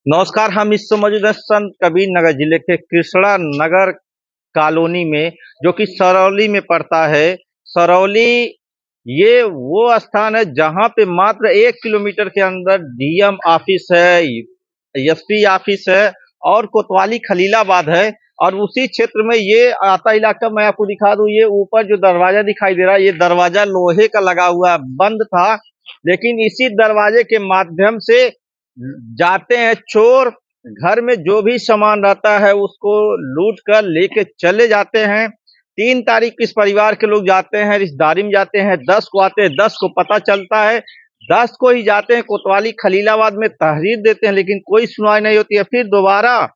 नमस्कार। हम इस समय मौजूद हैं संत कबीर नगर जिले के कृष्णा नगर कॉलोनी में, जो कि सरौली में पड़ता है। सरौली ये वो स्थान है जहां पे मात्र 1 किलोमीटर के अंदर डीएम ऑफिस है, एसपी ऑफिस है और कोतवाली खलीलाबाद है। और उसी क्षेत्र में ये आता इलाका मैं आपको दिखा दूं। ये ऊपर जो दरवाजा दिखाई दे रहा है, ये दरवाजा लोहे का लगा हुआ बंद था, लेकिन इसी दरवाजे के माध्यम से जाते हैं चोर। घर में जो भी सामान रहता है उसको लूट कर लेके चले जाते हैं। 3 तारीख इस परिवार के लोग जाते हैं, रिश्तेदारी में जाते हैं। 10 को आते हैं, 10 को पता चलता है, 10 को ही जाते हैं कोतवाली खलीलाबाद में तहरीर देते हैं, लेकिन कोई सुनवाई नहीं होती है। फिर दोबारा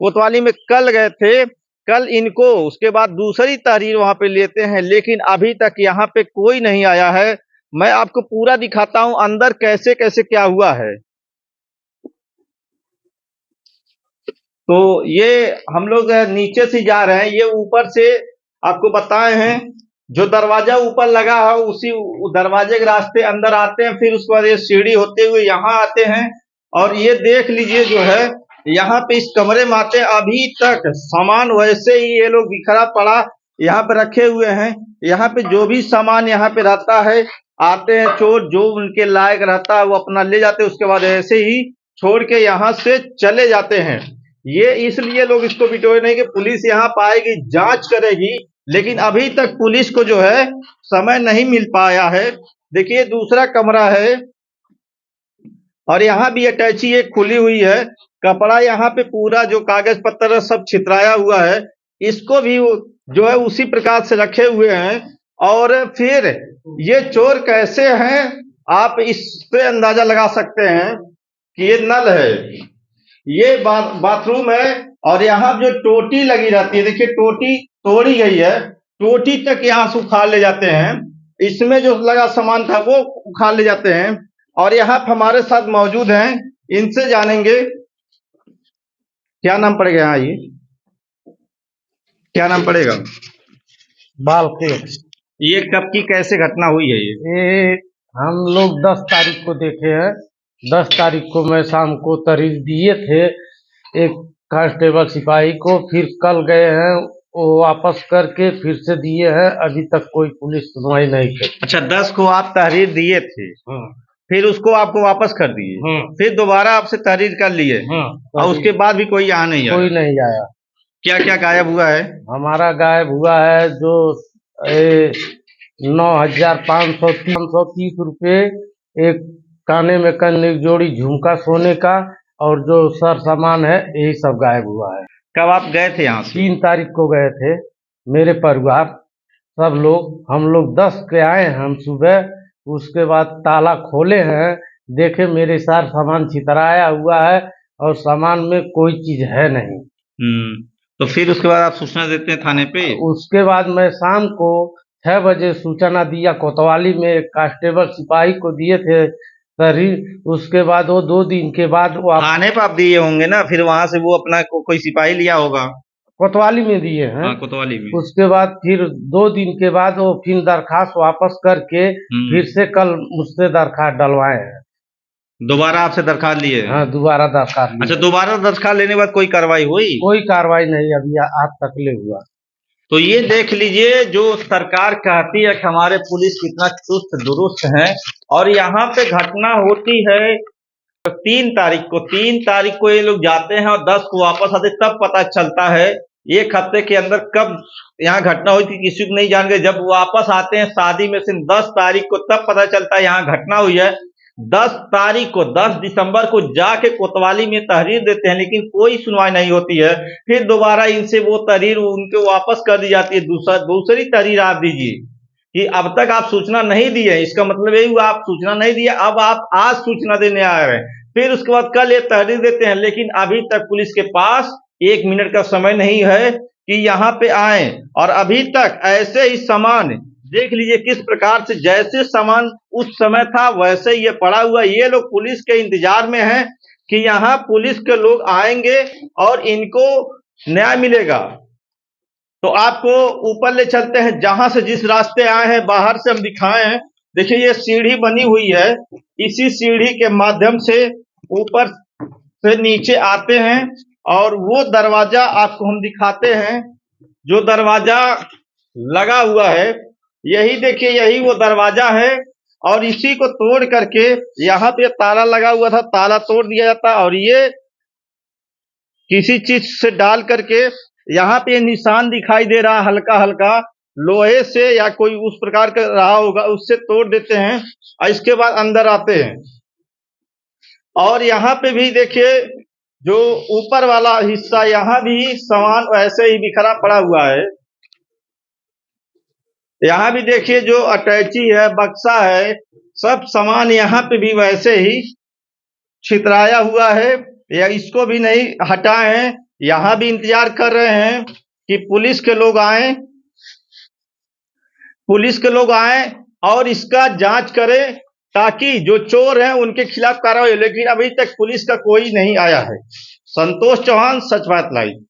कोतवाली में कल गए थे, कल इनको उसके बाद दूसरी तहरीर वहां पे लेते हैं, लेकिन अभी तक यहाँ पे कोई नहीं आया है। मैं आपको पूरा दिखाता हूं अंदर कैसे कैसे क्या हुआ है। तो ये हम लोग नीचे से जा रहे हैं, ये ऊपर से आपको बताए हैं। जो दरवाजा ऊपर लगा है उसी दरवाजे के रास्ते अंदर आते हैं, फिर उसके बाद ये सीढ़ी होते हुए यहाँ आते हैं। और ये देख लीजिए जो है, यहाँ पे इस कमरे में आते हैं, अभी तक सामान वैसे ही ये लोग बिखरा पड़ा यहाँ पे रखे हुए हैं। यहाँ पे जो भी सामान यहाँ पे रहता है, आते हैं चोर, जो उनके लायक रहता है वो अपना ले जाते हैं, उसके बाद ऐसे ही छोड़ के यहाँ से चले जाते हैं। ये इसलिए लोग इसको बिटोरे नहीं कि पुलिस यहाँ पाएगी, जांच करेगी, लेकिन अभी तक पुलिस को जो है समय नहीं मिल पाया है। देखिए दूसरा कमरा है और यहाँ भी अटैची एक खुली हुई है। कपड़ा यहाँ पे पूरा जो कागज पत्र सब छितराया हुआ है, इसको भी जो है उसी प्रकार से रखे हुए हैं। और फिर ये चोर कैसे हैं, आप इससे अंदाजा लगा सकते हैं कि ये नल है, ये बाथरूम है, और यहाँ जो टोटी लगी रहती है, देखिए टोटी तोड़ी गई है, टोटी तक यहाँ से उखाड़ ले जाते हैं। इसमें जो लगा सामान था वो उखाड़ ले जाते हैं। और यहाँ हमारे साथ मौजूद हैं, इनसे जानेंगे क्या नाम पड़ेगा। यहाँ ये क्या नाम पड़ेगा? बाल के ये कब की कैसे घटना हुई है? ये हम लोग 10 तारीख को देखे हैं। 10 तारीख को मैं शाम को तहरीर दिए थे एक कांस्टेबल सिपाही को, फिर कल गए हैं वो वापस करके फिर से दिए हैं। अभी तक कोई पुलिस सुनवाई नहीं की। अच्छा, 10 को आप तहरीर दिए थे, फिर उसको आपको वापस कर दिए, फिर दोबारा आपसे तहरीर कर लिए, और उसके बाद भी कोई यहाँ नहीं आया? कोई नहीं आया। क्या क्या गायब हुआ है? हमारा गायब हुआ है जो 9,530 रुपये, एक काने में कन जोड़ी झुमका सोने का, और जो सर सामान है यही सब गायब हुआ है। कब आप गए थे यहाँ से? 3 तारीख को गए थे, मेरे परिवार सब लोग, हम लोग 10 के आए हैं हम सुबह। उसके बाद ताला खोले हैं, देखे मेरे सार सामान छितराया हुआ है और सामान में कोई चीज है नहीं। तो फिर उसके बाद आप सूचना देते हैं थाने पे? उसके बाद मैं शाम को 6 बजे सूचना दिया, कोतवाली में एक कांस्टेबल सिपाही को दिए थे तहरीर। उसके बाद वो 2 दिन के बाद वो थाने पे आप दिए होंगे ना, फिर वहां से वो अपना कोई सिपाही लिया होगा? कोतवाली में दिए हैं। हाँ, कोतवाली में। उसके बाद फिर 2 दिन के बाद वो फिर दरखास्त वापस करके फिर से कल मुझसे दरखास्त डलवाए हैं। दोबारा आपसे दरखास्त लिए? हाँ, दोबारा दरखास्त लिए। अच्छा, दोबारा दरखास्त लेने के बाद कोई कार्रवाई हुई? कोई कार्रवाई नहीं अभी आज तक ले हुआ। तो ये देख लीजिए, जो सरकार कहती है कि हमारे पुलिस कितना चुस्त दुरुस्त है, और यहाँ पे घटना होती है 3 तारीख को ये लोग जाते हैं और 10 को वापस आते, तब पता चलता है। एक हफ्ते के अंदर कब यहाँ घटना हुई थी किसी को नहीं जान गए। जब वापस आते हैं शादी में से 10 तारीख को, तब पता चलता है यहाँ घटना हुई है। 10 तारीख को, 10 दिसंबर को जाके कोतवाली में तहरीर देते हैं, लेकिन कोई सुनवाई नहीं होती है। फिर दोबारा इनसे वो तहरीर उनको वापस कर दी जाती है। दूसरी तहरीर आप दीजिए कि अब तक आप सूचना नहीं दी है, इसका मतलब यही हुआ आप सूचना नहीं दिए, अब आप आज सूचना देने आ रहे हैं। फिर उसके बाद कल ये तहरीर देते हैं, लेकिन अभी तक पुलिस के पास 1 मिनट का समय नहीं है कि यहाँ पे आए। और अभी तक ऐसे ही सामान देख लीजिए किस प्रकार से, जैसे सामान उस समय था वैसे ये पड़ा हुआ। ये लोग पुलिस के इंतजार में हैं कि यहाँ पुलिस के लोग आएंगे और इनको न्याय मिलेगा। तो आपको ऊपर ले चलते हैं, जहां से जिस रास्ते आए हैं बाहर से हम दिखाए हैं। देखिए ये सीढ़ी बनी हुई है, इसी सीढ़ी के माध्यम से ऊपर से नीचे आते हैं और वो दरवाजा आपको हम दिखाते हैं। जो दरवाजा लगा हुआ है, यही देखिए, यही वो दरवाजा है। और इसी को तोड़ करके यहाँ पे ताला लगा हुआ था, ताला तोड़ दिया जाता और ये किसी चीज से डाल करके, यहाँ पे निशान दिखाई दे रहा हल्का हल्का, लोहे से या कोई उस प्रकार का रहा होगा, उससे तोड़ देते हैं और इसके बाद अंदर आते हैं। और यहाँ पे भी देखिए, जो ऊपर वाला हिस्सा, यहाँ भी सामान वैसे ही बिखरा पड़ा हुआ है। यहाँ भी देखिए, जो अटैची है, बक्सा है, सब सामान यहाँ पे भी वैसे ही छितराया हुआ है, या इसको भी नहीं हटाए हैं। यहाँ भी इंतजार कर रहे हैं कि पुलिस के लोग आए और इसका जांच करें, ताकि जो चोर हैं उनके खिलाफ कार्रवाई हो। लेकिन अभी तक पुलिस का कोई नहीं आया है। संतोष चौहान, सच बात लाइव।